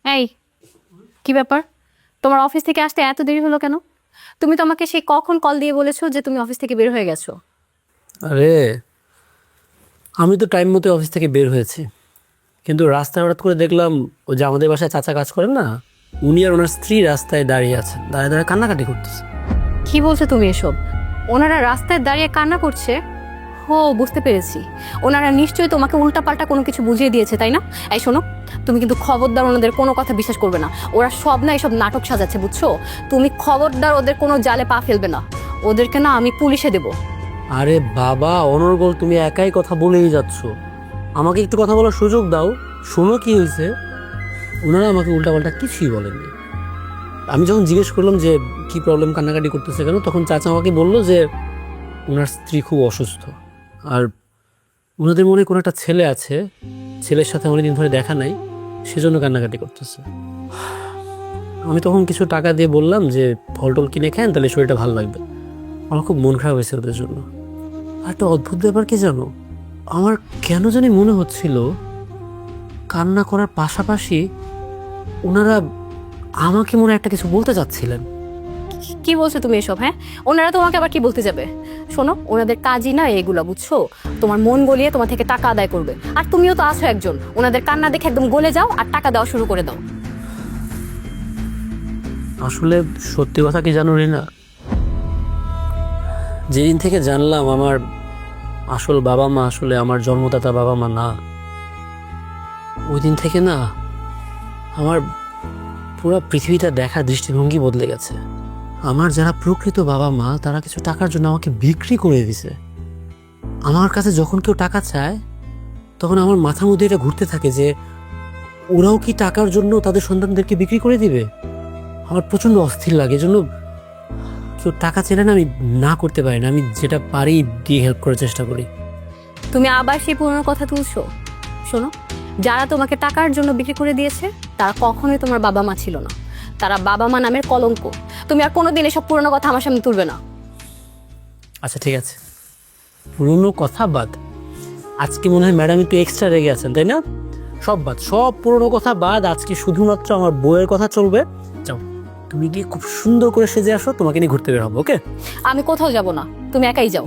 এই কি ব্যাপার, তোমার অফিস থেকে আসতে এত দেরি হলো কেন? তুমি তো আমাকে সেই কখন কল দিয়ে বলেছো যে তুমি অফিস থেকে বের হয়ে গেছো। আরে আমি তো টাইম মতো অফিস থেকে বের হয়েছি, কিন্তু রাস্তায় হঠাৎ করে দেখলাম ও যে আমাদের বাসায় চাচা কাজ করেন না, উনি আর ওনার স্ত্রী রাস্তায় দাঁড়িয়ে আছেন, দাঁড়িয়ে দাঁড়িয়ে কান্নাকাটি করতেছে। কি বলছো তুমি এসব? ওনারা রাস্তায় দাঁড়িয়ে কান্না করছে? ও বুঝতে পেরেছি, ওনারা নিশ্চয়ই তোমাকে উল্টাপাল্টা কোনো কিছু বুঝিয়ে দিয়েছে, তাই না? এই শোনো, তুমি কিন্তু খবরদার ওনাদের কোনো কথা বিশ্বাস করবে না। ওরা সব না এসব নাটক সাজাচ্ছে, বুঝছো? তুমি খবরদার ওদের কোনো জালে পা ফেলবে না, ওদেরকে না আমি পুলিশে দেবো। আরে বাবা অনর্গল, তুমি একাই কথা বলেই যাচ্ছ, আমাকে একটু কথা বলার সুযোগ দাও। শোনো কি হয়েছে, ওনারা আমাকে উল্টাপাল্টা কিছুই বলেননি। আমি যখন জিজ্ঞেস করলাম যে কি প্রবলেম, কান্নাকাটি করতেছে কেন, তখন চাচা আমাকে বললো যে ওনার স্ত্রী খুব অসুস্থ, আর ওনাদের মনে কোনো একটা ছেলে আছে, ছেলের সাথে অনেকদিন ধরে দেখা নাই, সেজন্য কান্নাকাটি করতেছে। আমি তখন কিছু টাকা দিয়ে বললাম যে ফল টল কিনে খান, তাহলে শরীরটা ভালো লাগবে। আমার খুব মন খারাপ হয়েছে ওদের জন্য। আর একটা অদ্ভুত ব্যাপার কি জানো, আমার কেন জানি মনে হচ্ছিল কান্না করার পাশাপাশি ওনারা আমাকে মনে একটা কিছু বলতে চাচ্ছিলেন। কি বলছো তুমি এসব? হ্যাঁ, ওনারা তোমাকে আবার কি বলতে যাবে? শোনো, ওনাদের কাজই না এগুলা, বুঝছো? তোমার মন গলিয়ে তোমার থেকে টাকা আদায় করবে, আর তুমিও তো আছো একজন। ওনাদের কান্না দেখে একদম গলে যাও আর টাকা দেওয়া শুরু করে দাও। আসলে সত্যি কথা কি জানো রিনা, যেদিন থেকে জানলাম আমার আসল বাবা মা আসলে আমার জন্মদাতা বাবা মা না, ওই দিন থেকে না আমার পুরো পৃথিবীটা দেখার দৃষ্টিভঙ্গি বদলে গেছে। আমার যারা প্রকৃত বাবা মা তারা কিছু টাকার জন্য আমাকে বিক্রি করে দিছে। আমার কাছে যখন কেউ টাকা চায় তখন আমার মাথার মধ্যে এটা ঘুরতে থাকে যে ওরাও কি টাকার জন্য তাদের সন্তানদেরকে বিক্রি করে দিবে। আমার প্রচণ্ড অস্থির লাগে, এজন্য কেউ টাকা চাইলে না আমি না করতে পারি না, আমি যেটা পারি দিয়ে হেল্প করার চেষ্টা করি। তুমি আবার সেই পুরনো কথা তুলছো। শোনো, যারা তোমাকে টাকার জন্য বিক্রি করে দিয়েছে তারা কখনোই তোমার বাবা মা ছিল না, তারা বাবা মা নামের কলঙ্ক। তুমি আর কোনোদিন এসব পুরনো কথা আমার সামনে তুলবে না। আচ্ছা ঠিক আছে, পুরনো কথা বাদ। আজকে মনে হয় ম্যাডাম একটু এক্সট্রা রেগে আছেন, তাই না? সব বাদ, সব পুরনো কথা বাদ, আজকে শুধুমাত্র আমার বইয়ের কথা চলবে। যাও তুমি গিয়ে খুব সুন্দর করে সেজে আসো, তোমাকে নিয়ে ঘুরতে বের হবো, ওকে? আমি কোথাও যাব না, তুমি একাই যাও।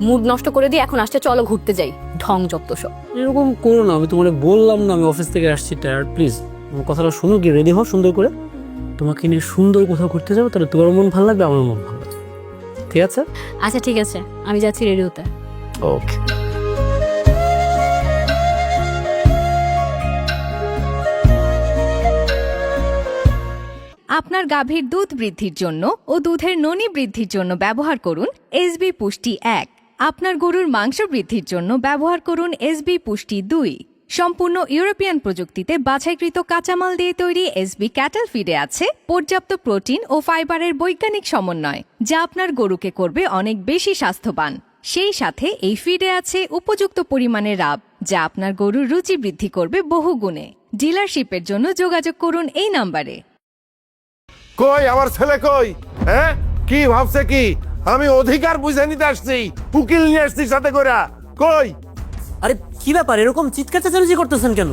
মুড নষ্ট করে দিয়ে এখন আসছে চলো ঘুরতে যাই, ঢং যত সব। এরকম করো না, আমি তোমাকে বললাম না আমি অফিস থেকে আসছি টায়ার্ড, প্লিজ আমার কথাটা শুনো, গিয়ে রেডি হও সুন্দর করে, তোমাকে নিয়ে সুন্দর কোথাও ঘুরতে যাবো, তাহলে তোমার মন ভালো লাগবে, আমার মন ভালো লাগবে, ঠিক আছে? আচ্ছা ঠিক আছে, আমি যাচ্ছি রেডি হতে। ওকে। আপনার গাভীর দুধ বৃদ্ধির জন্য ও দুধের ননী বৃদ্ধির জন্য ব্যবহার করুন এসবি পুষ্টি 1। আপনার গরুর মাংস বৃদ্ধির জন্য ব্যবহার করুন এসবি পুষ্টি 2। সম্পূর্ণ ইউরোপিয়ান প্রযুক্তিতে বাছাইকৃত কাঁচামাল দিয়ে তৈরি এসবি ক্যাটেল ফিডে আছে পর্যাপ্ত প্রোটিন ও ফাইবারের বৈজ্ঞানিক সমন্বয়, যা আপনার গরুকে করবে অনেক বেশি স্বাস্থ্যবান। সেই সাথে এই ফিডে আছে উপযুক্ত পরিমাণে রাব, যা আপনার গরুর রুচি বৃদ্ধি করবে বহুগুণে। ডিলারশিপের জন্য যোগাযোগ করুন এই নাম্বারে। কই আমার ছেলে কই? হ্যাঁ, কি ভাবছে কি আমি অধিকার বুঝে নিতে আসছি, উকিল নিয়ে আসছি সাথে করে? কই? আরে কি ব্যাপার, এরকম চিৎকার চেঁচামেচি করতেছেন কেন?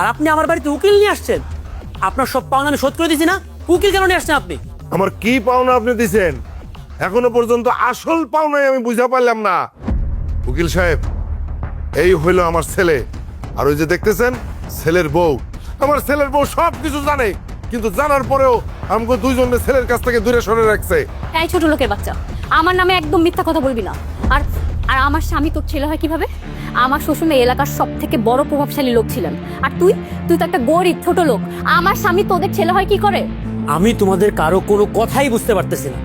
আর আপনি আমার বাড়িতে উকিল নিয়ে আসছেন? আপনার সব পাওনা আমি শোধ করে দিয়েছি না, উকিল কেন নিয়ে আসছেন আপনি? আমার কি পাওনা আপনি দিছেন? এখনো পর্যন্ত আসল পাওনাই আমি বুঝা পারলাম না। উকিল সাহেব, এই হইল আমার ছেলে, আর ওই যে দেখতেছেন ছেলের বউ। আমার ছেলের বউ সব কিছু জানে, কিন্তু জানার পরেও আমাকে দুইজনের ছেলের কাছ থেকে দূরে সরে রাখছে। এই ছোট লোকের বাচ্চা, আমার নামে একদম মিথ্যা কথা বলবি না। আর আর আমার স্বামী তোর ছেলে হয় কিভাবে? আমার শ্বশুর এই এলাকার সব থেকে বড় প্রভাবশালী লোক ছিলেন, আর তুই তো একটা গরিব ছোট লোক। আমার স্বামী তোদের ছেলে হয় কি করে? আমি তোমাদের কারো কোনো কথাই বুঝতে পারতেছি না।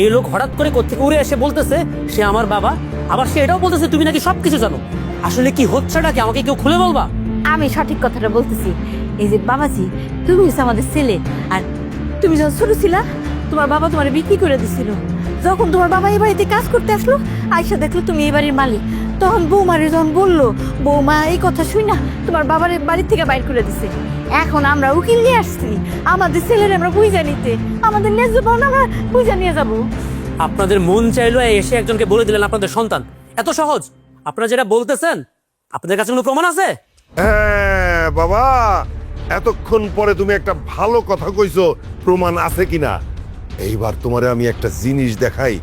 এই লোক হঠাৎ করে কোত্থেকে উড়ে এসে বলতেছে সে আমার বাবা, আবার সে এটাও বলতেছে তুমি নাকি সবকিছু জানো। আসলে কি হচ্ছেটা কি, আমাকে কেউ খুলে বলবা? আমি সঠিক কথাটা বলতেছি। এই যে বাবাজি, তুমি হচ্ছে আমাদের ছেলে, আর তুমি যখন ছোট ছিলা তোমার বাবা তোমার বিক্রি করে দিছিল। যখন তোমার বাবা এই বাড়িতে কাজ করতে আসলো, আয়সা দেখলো তুমি এই বাড়ির মালিক, তখন বৌমারে যখন বললো, বৌমা এই কথা শুই না তোমার বাবার বাড়ির থেকে বাইর করে দিছে। এখন আমরা উকিল নিয়ে আসছি, আমাদের ছেলের আমরা বুঝা নিতে, আমাদের ন্যায্য পাওনা আমরা বুঝা নিয়ে যাবো। আপনাদের মন চাইলো এসে একজনকে বলে দিলেন আপনাদের সন্তান, এত সহজ? আপনারা যেটা বলতেছেন আপনাদের কাছে কোনো প্রমাণ আছে? হ্যাঁ বাবা, এতক্ষণ পরে তুমি একটা ভালো কথা কইছো, প্রমাণ আছে কিনা। এইবার তোমারে আমি একটা জিনিস দেখাই,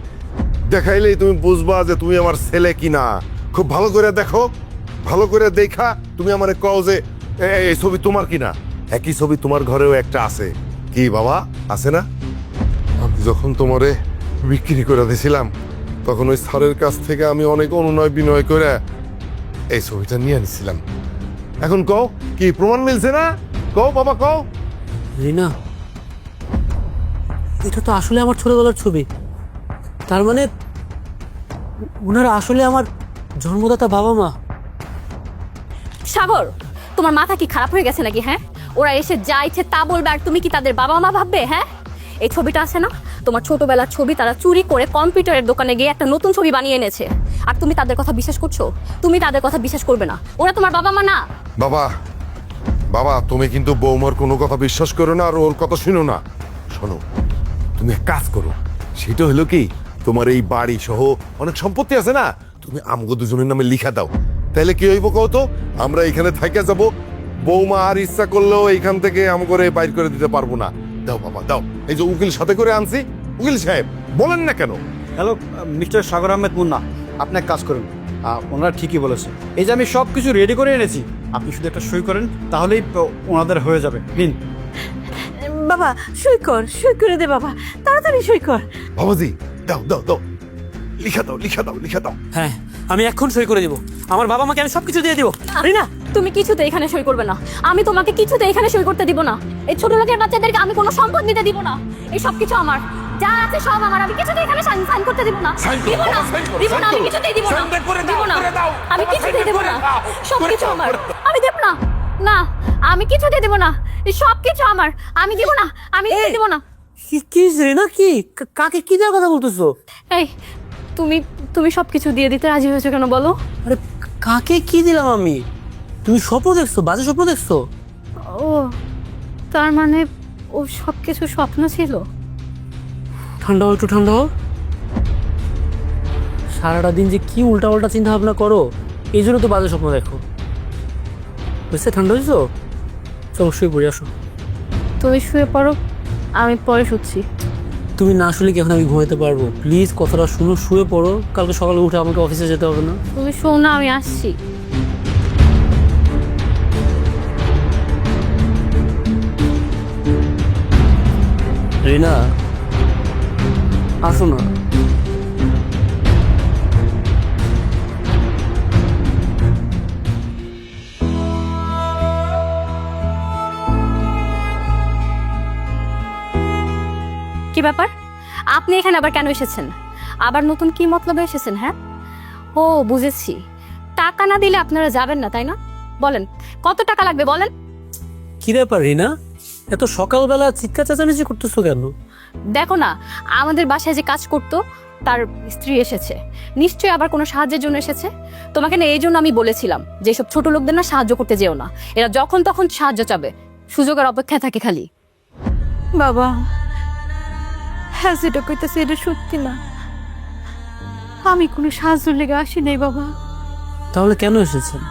দেখাইলেই তুমি বুঝবা যে তুমি আমার ছেলে কিনা। খুব ভালো করে দেখো, ভালো করে দেখা তুমি আমারে কও যে এই ছবি তোমার কিনা। একই ছবি তোমার ঘরেও একটা আছে, কি বাবা আছে না? আমি যখন তোমারে বিক্রি করে দিয়েছিলাম তখন ওই স্যারের কাছ থেকে আমি অনেক অনুনয় বিনয় করে এই ছবিটা নিয়ে আনিছিলাম। এখন কও কি প্রমাণ মিলছে না? কও বাবা কও। রিনা, এটা তো আসলে আমার ছোটবেলার ছবি। তার মানে ওনারা আসলে আমার জন্মদাতা বাবা মা। সাগর, তোমার মাথা কি খারাপ হয়ে গেছে নাকি? হ্যাঁ, ওরা এসে যা ইচ্ছে তা বলবে আর তুমি কি তাদের বাবা মা ভাববে? হ্যাঁ, এই ছবিটা আছে না তোমার ছোটবেলার ছবি, তারা চুরি করে কম্পিউটারের দোকানে গিয়ে একটা নতুন ছবি বানিয়ে এনেছে, আর তুমি তাদের কথা বিশ্বাস করছো? তুমি তাদের কথা বিশ্বাস করবে না, ওরা তোমার বাবা মা না। বাবা বাবা তুমি কিন্তু বৌমার কোনো কথা বিশ্বাস করো না আর ওর কথা শুনো না। শোনো, তুমি এক কাজ করো, সেটা হলো কি তোমার এই বাড়ি সহ অনেক সম্পত্তি আছে না, তুমি আমগো দুজনের নামে লিখা দাও। তাহলে কি হইব কও তো? আমরা এখানে থাইকা যাব, বৌমা আর ইচ্ছা করলেও এইখান থেকে আমগরে বাইর করে দিতে পারবো না। দাও বাবা দাও। এই যে উকিল সাথে করে আনছি, উকিল সাহেব বলেন না কেন? হ্যালো মিস্টার সাগর আহমেদ মুন্না, আপনি এক কাজ করুন, ওনারা ঠিকই বলেছে। এই যে আমি সব কিছু রেডি করে এনেছি, আপনি শুধু একটা সই করেন, তাহলেই ওনাদের হয়ে যাবে। নিন। বাবা সই কর, সই করে দে বাবা, তাড়াতাড়ি সই কর। বাবাজি দাও দাও দাও, লিখা দাও লিখা দাও লিখা দাও। হ্যাঁ, আমি এখন সই করে দিব। আমার বাবা মাকে আমি সবকিছু দিয়ে দিব। রিনা, তুমি কিছুতে এখানে সই করবে না, আমি তোমাকে কিছুতে এখানে সই করতে দিব না। এই ছোট লোকের বাচ্চাদেরকে আমি কোনো সম্পদ নিতে দিব না, এই সব কিছু আমার, যা আছে সব আমার, আমি কিছুতে এখানে সাইন করতে দিব না। দিব না, দিব না, আমি কিছুতেই দিব না, দিব না, আমি কিছুতেই দেব না, সব কিছু আমার, আমি দেব না, না আমি কিছুতে দেব না, এই সব কিছু আমার, আমি দিব না, আমি দিব না। কি রিনা, কি কাকে কি দেওয়ার কথা বলতেছো? এই তুমি তুমি সবকিছু দিয়ে দিতে রাজি হয়েছো কেন বলো? আরে কাকে কি দিলাম আমি? তুমি স্বপ্ন দেখছো, বাজে স্বপ্ন দেখছো। ও তার মানে ও সবকিছু স্বপ্ন ছিল। ঠান্ডা হও, একটু ঠান্ডা হও। সারাটা দিন যে কি উল্টা পাল্টা চিন্তা ভাবনা করো, এই জন্য তো বাজে স্বপ্ন দেখো। বুঝছে? ঠান্ডা হয়েছো? চলো শুয়ে পড়ে আসো। তুমি শুয়ে পড়ো, আমি পরে শুচ্ছি। তুমি না শুলে কি এখন আমি ঘুমাইতে পারবো? প্লিজ কথাটা শুনো, শুয়ে পড়ো, কালকে সকালে উঠে আমাকে অফিসে যেতে হবে না। তুমি শোও না, আমি আসছি। রিনা আসো না। কি ব্যাপার, আপনি এখানে আবার কেন এসেছেন? আবার নতুন কি মতলবে এসেছেন? হ্যাঁ, ও বুঝেছি, টাকা না দিলে আপনারা যাবেন না, তাই না? বলেন কত টাকা লাগবে বলেন। কি ব্যাপার রিনা, এত সকালবেলা চিৎকার চেঁচামেচি করতেছো কেন? দেখো না, আমাদের বাসায় যে কাজ করতো তার স্ত্রী এসেছে, নিশ্চয়ই আবার কোনো সাহায্যের জন্য এসেছে। তোমাকে না এই জন্য আমি বলেছিলাম যে সব ছোট লোকদের না সাহায্য করতে যেও না, এরা যখন তখন সাহায্য চাবে, সুযোগের অপেক্ষায় থাকে খালি। বাবা হ্যাঁ, যেটা কইতেছে এটা সত্যি না, আমি কোনো সাহায্য লেগে আসি নাই বাবা। তাহলে কেন এসেছেন?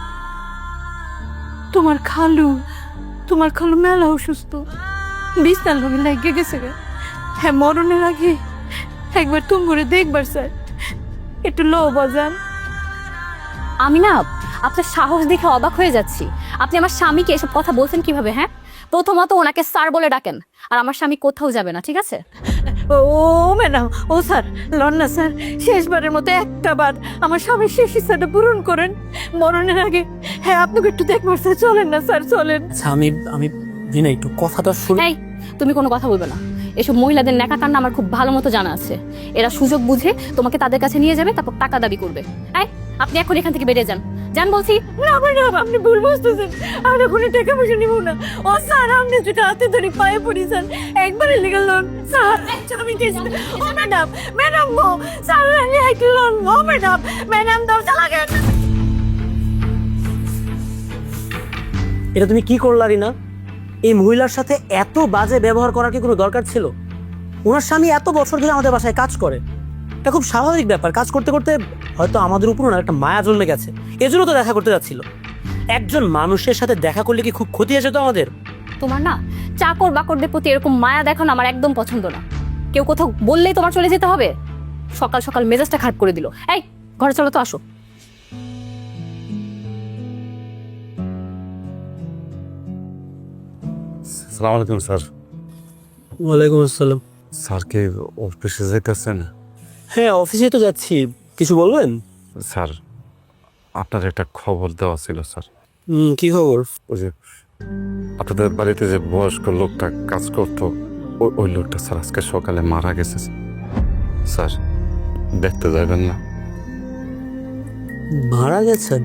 তোমার খালু মেলা অসুস্থ, বিছনার লগে লাগিয়ে গেছে গে। হ্যাঁ, মরণের আগে একবার তুমি করে দেখবার স্যার, একটু লো বাজান। আমি না আপনার সাহস দেখে অবাক হয়ে যাচ্ছি, আপনি আমার স্বামীকে এসব কথা বলছেন কিভাবে? হ্যাঁ, প্রথমত ওনাকে স্যার বলে ডাকেন, আর আমার স্বামী কোথাও যাবে না, ঠিক আছে? ও ম্যাডাম, ও স্যার লন না স্যার, শেষবারের মতো একটা বার আমার স্বামীর শেষ ইচ্ছাটা পূরণ করেন মরণের আগে। হ্যাঁ, আপনাকে একটু দেখবার স্যার, চলেন না স্যার, চলেন। আচ্ছা, আমি রিনা একটু কথাটা শুনে। এই তুমি কোনো কথা বলবে না, এসব মহিলাদের ন্যাকাটান্না আমার খুব ভালো মতো জানা আছে, এরা সুযোগ বুঝে তোমাকে তাদের কাছে নিয়ে যাবে, তারপর টাকা দাবি করবে। এই আপনি এখন এখান থেকে বেরিয়ে যান, যান বলছি। না ম্যাডাম, আপনি ভুল বুঝতেছেন। আমরা কোনো টাকা পয়সা নিব না। ও স্যার, আপনি যেটা হাতে ধরে পায়ে পড়েছেন, একবারে লেগে লোন স্যার। আমি দিয়েছি। ও ম্যাডাম, ম্যাডাম গো, স্যার এক লোন। ও ম্যাডাম, ম্যাডাম দরজা লাগে। এটা তুমি কি করলা রিনা? এই মহিলার সাথে এত বাজে ব্যবহার করার কি কোনো দরকার ছিল? ওনার স্বামী এত বছর ধরে আমাদের বাসায় কাজ করে, এটা খুব স্বাভাবিক ব্যাপার। কাজ করতে করতে হয়তো আমাদের উপর ওনার একটা মায়া জন্মে গেছে, এজন্য তো দেখা করতে যাচ্ছিল। একজন মানুষের সাথে দেখা করলে কি খুব ক্ষতি আছে তো আমাদের? তোমার না চাকর বাকরদের প্রতি এরকম মায়া দেখানো আমার একদম পছন্দ না। কেউ কোথাও বললেই তোমার চলে যেতে হবে? সকাল সকাল মেজাজটা খারাপ করে দিল। এই ঘরে চলো তো, আসো। সালাম আলাইকুম স্যার। ওয়ালাইকুম আসসালাম। স্যার কি অফিসে যাইতেছেন? হ্যাঁ, অফিসে তো যাচ্ছি। কিছু বলবেন? স্যার, আপনার একটা খবর দেওয়া ছিল স্যার। কি খবর? ওই যে আপনাদের বাড়িতে যে বয়স্ক লোকটা কাজ করতো, ওই লোকটা স্যার আজকে সকালে মারা গেছে স্যার। দেখতে যাবেন না? মারা গেছেন?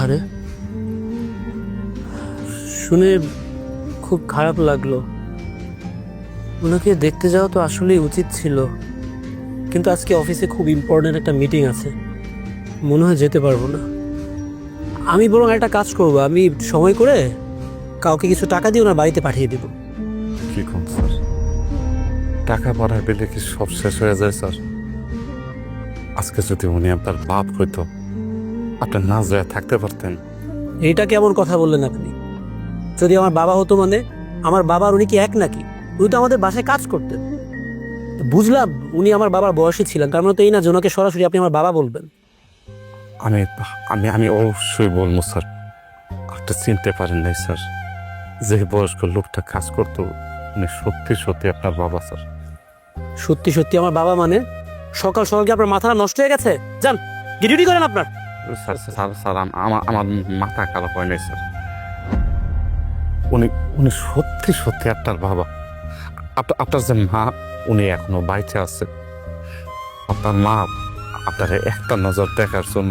আরে, শুনে খুব খারাপ লাগলো। ওনাকে দেখতে যাওয়া তো আসলেই উচিত ছিল, কিন্তু আজকে অফিসে খুব ইম্পর্টেন্ট একটা মিটিং আছে, মনে হয় যেতে পারবো না। আমি বরং একটা কাজ করব, আমি সময় করে কাউকে কিছু টাকা দিয়ে ওনার বাড়িতে পাঠিয়ে দেব। কি কোন স্যার? টাকা পাঠায় পেলে কি সব শেষ হয়ে যায় স্যার? আজকে যদি উনি আপনার বাপ হইতো, আপনি না যায় থাকতে পারতেন। এইটা কেমন কথা বললেন আপনি? যদি আমার বাবা হতো মানে আমার বাবা আর উনি কি এক নাকি? উনি তো আমাদের বাসায় কাজ করতেন। বুঝলাম উনি আমার বাবার বয়সী ছিলেন, তার মানে তো এই না যে ওনাকে সরাসরি আপনি আমার বাবা বলবেন। আমি আমি আমি অবশ্যই বলবো স্যার। আপনি চিনতে পারেন নাই স্যার, যে বয়স্ক লোকটা কাজ করতো উনি সত্যি সত্যি আপনার বাবা স্যার। সত্যি সত্যি আমার বাবা মানে? সকাল সকাল কি আপনার মাথাটা নষ্ট হয়ে গেছে? যান গিয়ে ডিউটি করেন আপনার। স্যার স্যার স্যার আমার মাথা খারাপ হয় নাই স্যার। উনি উনি সত্যি সত্যি আপনার বাবা। আপনার যে মা, উনি এখনো বাইচে আছে। আপনার মা আপনার একটা নজর দেখার জন্য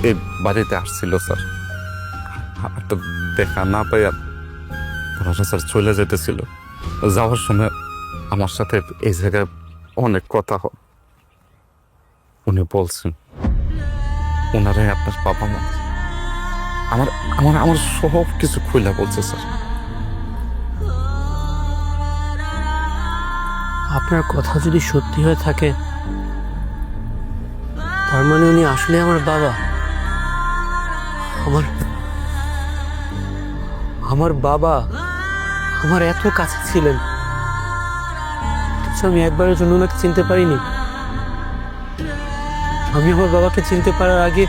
এই বাড়িতে আসছিল স্যার। আপনার দেখা না পাইয়া স্যার চলে যেতেছিল। যাওয়ার সময় আমার সাথে এই জায়গায় অনেক কথা হয়। উনি বলছেন ওনারাই আপনার বাবা মা। আমার আমার আমার সব কিছু খুলে বলছে স্যার। আপনার কথা যদি সত্যি হয়ে থাকে, তার মানে উনি আসলে আমার বাবা। আমার বাবা আমার এত কাছে ছিলেন, আমি একবারের জন্য ওনাকে চিনতে পারিনি। আমি আমার বাবাকে চিনতে পারার আগে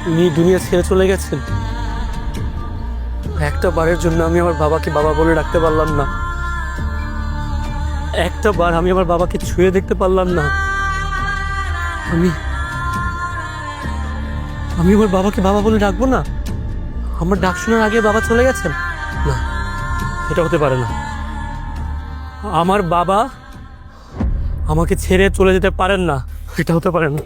উনি দুনিয়া ছেড়ে চলে গেছেন। একটা বারের জন্য আমি আমার বাবাকে বাবা বলে ডাকতে পারলাম না। একটা বার আমি আমার বাবাকে ছুঁয়ে দেখতে পারলাম না। আমি আমার বাবাকে বাবা বলে ডাকবো না? আমার ডাক শোনার আগে বাবা চলে গেছেন? না, এটা হতে পারে না। আমার বাবা আমাকে ছেড়ে চলে যেতে পারেন না, এটা হতে পারে না।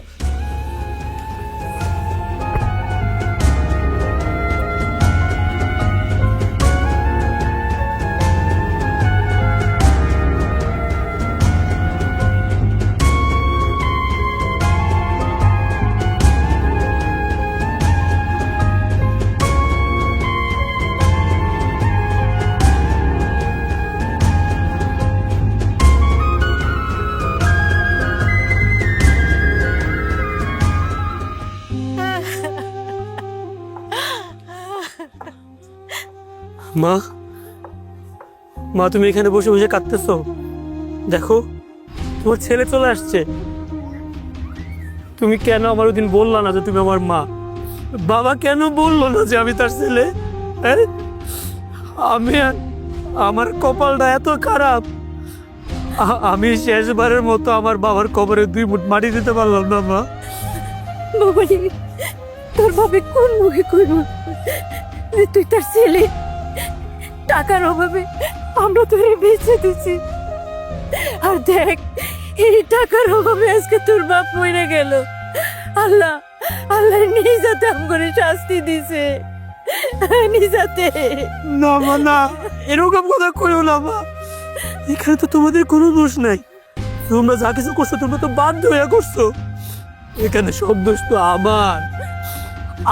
মা, মা তুমি এখানে বসে বসে কাঁদতেছো? দেখো তোমার ছেলে চলে আসছে। তুমি কেন আমার ওদিন বললা না যে তুমি আমার মা? বাবা কেন বললো না যে আমি তার ছেলে? হ্যাঁ, আমার কপালটা এত খারাপ, আমি শেষবারের মতো আমার বাবার কবরে 2 মুঠ মাটি দিতে পারলাম না। মা, বাবা তোর ভাবে কোন মুখে কইব যে তুই তার ছেলে? টাকার অভাবে আমরা তোরে বেঁচে দিছি, আর দেখ এই টাকার অভাবে আজকে তোর বাপ মরে গেল, আর আল্লাহ আল্লাহ নিজাতে আম করে শাস্তি দিছে, নিজাতে। না মা না, এরকম কথা কইও না মা। এখানে তো তোমাদের কোনো দোষ নাই, তোমরা যা কিছু করছো তোমরা তো বাধ্য হয়ে করছো। এখানে সব দোষ তো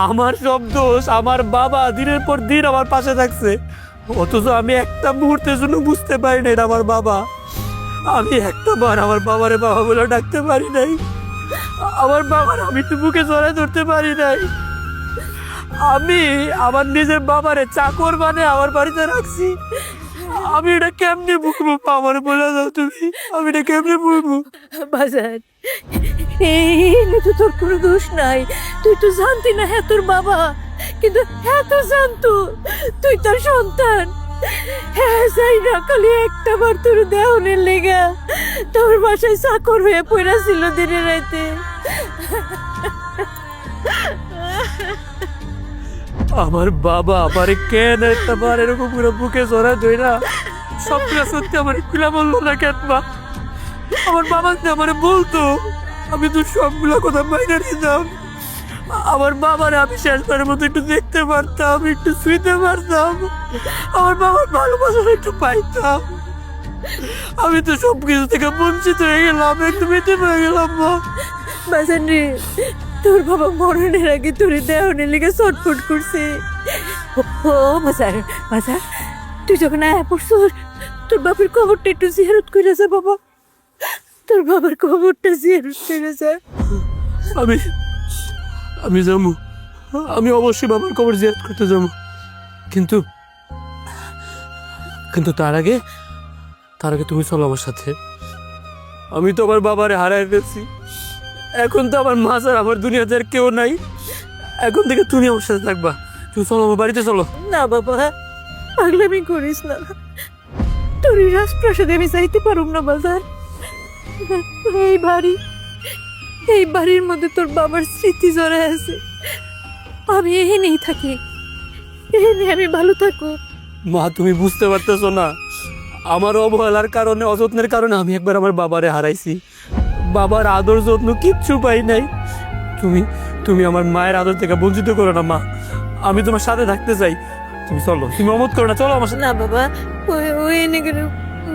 আমার সব দোষ। আমার বাবা দিনের পর দিন আমার পাশে থাকছে, অথচ আমি একটা মুহূর্তের জন্য বুঝতে পারি না এটা আমার বাবা। আমি একটা বার আমার বাবারে বাবা বলে ডাকতে পারি নাই, আমার বাবার আমি তো বুকে জড়ায় ধরতে পারি নাই। আমি আমার নিজের বাবারে চাকর মানে আমার বাড়িতে রাখছি। আমি এটা কেমনে বুকবো? আমার বলে দাও তুমি, আমি এটা কেমনে বুকবো? বাজার এই তো তোর কোনো দোষ নাই, তুই তো জানতি না হ্যাঁ তোর বাবা, কিন্তু হ্যাঁ তো জানতো তুই তোর সন্তান। হ্যাঁ যাই না খালি একটা বার তোর দেহনের লেগা তোর বাসায় চাকর হয়ে পড়া ছিল দিনে রাইতে। আমার বাবা আমারে কেন একটা বার এরকম করে বুকে জড়ায় ধরে না সবগুলো সত্যি আমার খুলে বললো না কেন মা? আমার বাবা যে আমারে বলতো আমি তো সবগুলো কথা বাইরে নিতাম। আমার বাবারে আমি শেষবারের মতো একটু দেখতে পারতাম, একটু শুইতে পারতাম, আমার বাবার ভালোবাসা একটু পাইতাম। আমি তো সবকিছু থেকে বঞ্চিত হয়ে গেলাম, একটু বেঁচে হয়ে গেলাম মা। বাজান রে, তোর বাবা মরণের আগে তোর দেহনের লেগে ছটফট করছে। ও বাজার বাজার, তুই যখন আয়া পড়ছস তোর বাবার খবরটা একটু জিয়ারত করে যা বাবা, তোর বাবার খবরটা জিয়ারত করে যা। আমি যাবো, আমি অবশ্যই বাবার কবর জিয়ারত করতে যাবো, কিন্তু কিন্তু তার আগে তুমি চলো আমার সাথে। আমি তো আমার বাবারে হারাই ফেলছি, এখন তো আমার মা ছাড়া আমার দুনিয়াতে আর কেউ নাই। এখন থেকে তুমি আমার সাথে থাকবা, তুমি চলো আমার বাড়িতে চলো। না বাবা, পাগলামি করিস না, তোর এই রাজপ্রাসাদে আমি যাইতে পারুম না বাজার। এই বাড়ির মধ্যে তোর বাবার স্মৃতি জড়ায় আছে, আমি এখানেই থাকি, এখানে আমি ভালো থাকো। মা তুমি বুঝতে পারতেছো না, আমার অবহেলার কারণে, অযত্নের কারণে আমি একবার আমার বাবারে হারাইছি। বাবার আদর যত্ন কিচ্ছু পাই নাই। তুমি আমার মায়ের আদর থেকে বঞ্চিত করো না মা, আমি তোমার সাথে থাকতে চাই। তুমি চলো, তুমি অমত করো না, চলো আমার সাথে। না বাবা, ওই এনে গেলে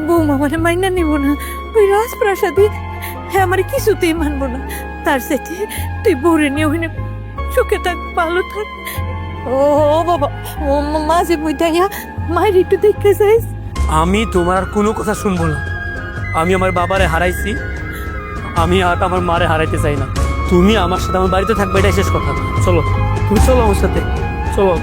বৌমা মানে মাইনা নিব না, ওই রাজপ্রাসাদে হ্যাঁ আমার কিছুতেই মানবো না। তার সাথে তুই বউরে নিয়ে ওখানে সুখে থাক, ভালো থাক। ও বাবা, ও মাঝে মধ্যে মায়ের একটু দেখতে চাইস। আমি তোমার আর কোনো কথা শুনবো না, আমি আমার বাবারে হারাইছি, আমি আর আমার মারে হারাইতে চাই না। তুমি আমার সাথে আমার বাড়িতে থাকবে, এটাই শেষ কথা। চলো, তুমি চলো আমার সাথে, চলো।